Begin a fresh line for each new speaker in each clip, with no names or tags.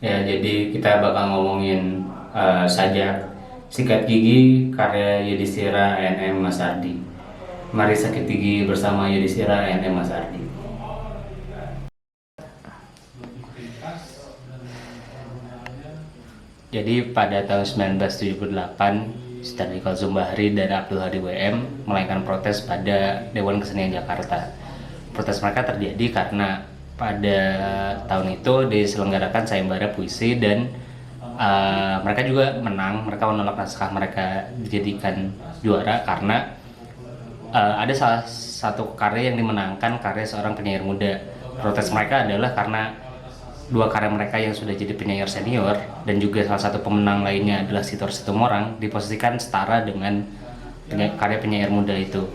Ya, jadi kita bakal ngomongin sajak sikat gigi karya Yudhistira A.N.M. Masardi. Mari sakit gigi bersama Yudhistira A.N.M. Masardi. Jadi pada tahun 1978, Stadikal Zumbahri dan Abdul Hadi WM melakukan protes pada Dewan Kesenian Jakarta. Protes mereka terjadi karena pada tahun itu diselenggarakan sayembara puisi dan mereka juga menang. Mereka menolak naskah mereka dijadikan juara karena ada salah satu karya yang dimenangkan, karya seorang penyair muda. Protes mereka adalah karena dua karya mereka yang sudah jadi penyair senior dan juga salah satu pemenang lainnya adalah Sitor Situmorang diposisikan setara dengan karya penyair muda itu.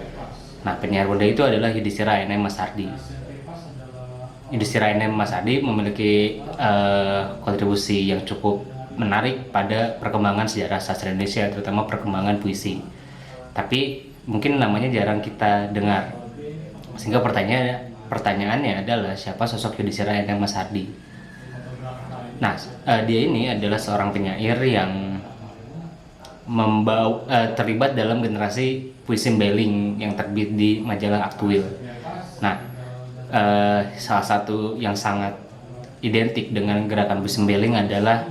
Nah, penyair muda itu adalah Yudhistira A.N.M. Masardi. Yudhistira A.N.M. Masardi memiliki kontribusi yang cukup menarik pada perkembangan sejarah sastra Indonesia, terutama perkembangan puisi. Tapi mungkin namanya jarang kita dengar. Sehingga pertanyaannya adalah siapa sosok Yudhistira A.N.M. Masardi? Nah, dia ini adalah seorang penyair yang terlibat dalam generasi puisi Mbeling yang terbit di majalah Aktuil. Nah, salah satu yang sangat identik dengan gerakan puisi Mbeling adalah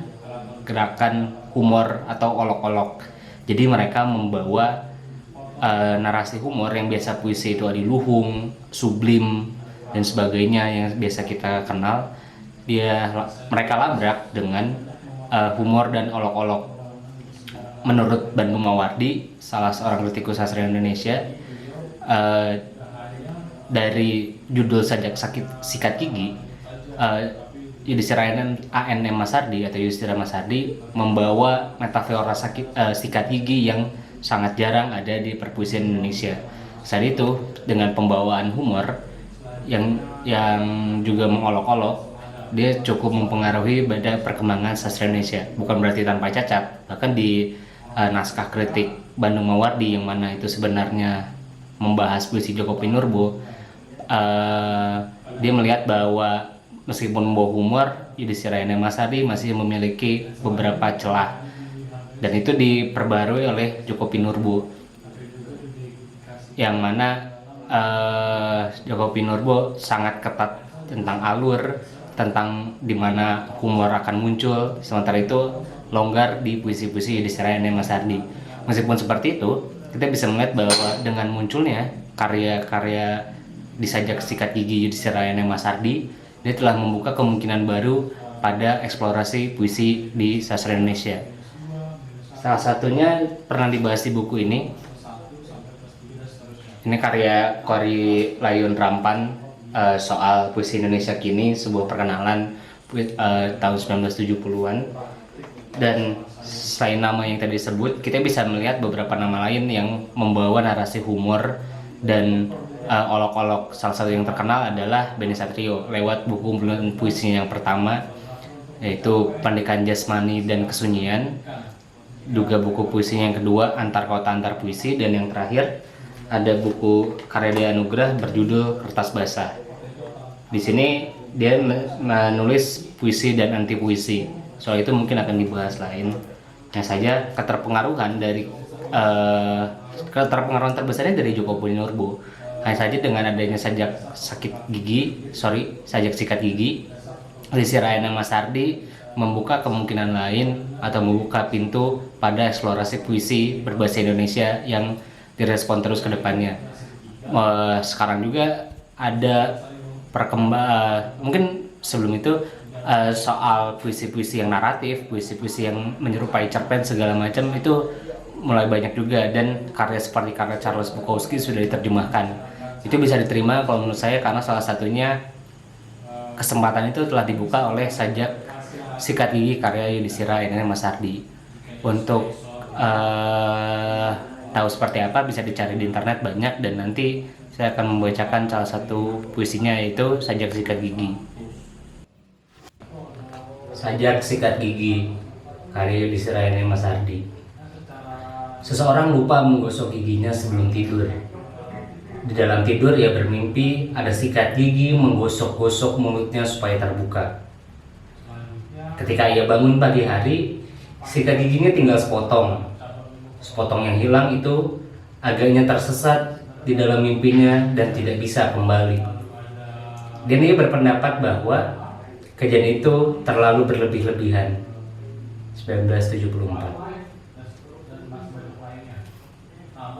gerakan humor atau olok-olok. Jadi mereka membawa narasi humor yang biasa puisi itu adiluhung, sublim, dan sebagainya yang biasa kita kenal. Mereka labrak dengan humor dan olok-olok. Menurut Bandung Mawardi, salah seorang kritikus sastra Indonesia, dari judul sajak sikat gigi, Yudhistira A.N.M. Masardi atau Yudhistira Masardi membawa metafora sikat gigi yang sangat jarang ada di perpuisian Indonesia. Saat itu dengan pembawaan humor yang juga mengolok-olok, dia cukup mempengaruhi pada perkembangan sastra Indonesia. Bukan berarti tanpa cacat. Bahkan di naskah kritik Bandung Mawardi yang mana itu sebenarnya membahas puisi Djoko Pinurbo, dia melihat bahwa meskipun membawa humor, Yudhistira A.N.M. Masardi masih memiliki beberapa celah, dan itu diperbarui oleh Djoko Pinurbo, yang mana Djoko Pinurbo sangat ketat tentang alur, tentang dimana humor akan muncul, sementara itu longgar di puisi-puisi Yudhistira A.N.M. Masardi. Meskipun seperti itu, kita bisa melihat bahwa dengan munculnya karya-karya di sajak sikat gigi Yudhistira A.N.M. Masardi, dia telah membuka kemungkinan baru pada eksplorasi puisi di sastra Indonesia. Salah satunya pernah dibahas di buku ini. Ini karya Kori Layun Rampan, soal puisi Indonesia kini, sebuah perkenalan tahun 1970-an. Dan selain nama yang tadi disebut, kita bisa melihat beberapa nama lain yang membawa narasi humor dan olok-olok. Salah satu yang terkenal adalah Beni Satrio lewat buku kumpulan puisinya yang pertama, yaitu Pandikan Jasmani dan Kesunyian. Juga buku puisinya yang kedua, Antar Kota Antar Puisi, dan yang terakhir ada buku karya Dea Anugrah berjudul Kertas Basah. Di sini dia menulis puisi dan anti puisi. Soal itu mungkin akan dibahas lain. Hanya saja keterpengaruhan terbesarnya dari Djoko Pinurbo. Hanya saja dengan adanya sajak sikat gigi, Yudhistira A.N.M. Masardi membuka kemungkinan lain atau membuka pintu pada eksplorasi puisi berbahasa Indonesia yang direspon terus ke depannya. Sekarang juga ada mungkin sebelum itu soal puisi-puisi yang naratif, puisi-puisi yang menyerupai cerpen segala macam itu mulai banyak juga, dan karya seperti karya Charles Bukowski sudah diterjemahkan. Itu bisa diterima kalau menurut saya karena salah satunya kesempatan itu telah dibuka oleh sajak sikat gigi karya Yudhistira A.N.M. Masardi. Untuk tahu seperti apa bisa dicari di internet banyak, dan nanti saya akan membacakan salah satu puisinya, yaitu Sajak Sikat Gigi. Sajak Sikat Gigi karya Yudhistira A.N.M. Masardi. Seseorang lupa menggosok giginya sebelum tidur. Di dalam tidur ia bermimpi ada sikat gigi menggosok-gosok mulutnya supaya terbuka. Ketika ia bangun pagi hari, sikat giginya tinggal sepotong. Sepotong yang hilang itu agaknya tersesat di dalam mimpinya dan tidak bisa kembali. Dan ia berpendapat bahwa kejadian itu terlalu berlebih-lebihan. 1974.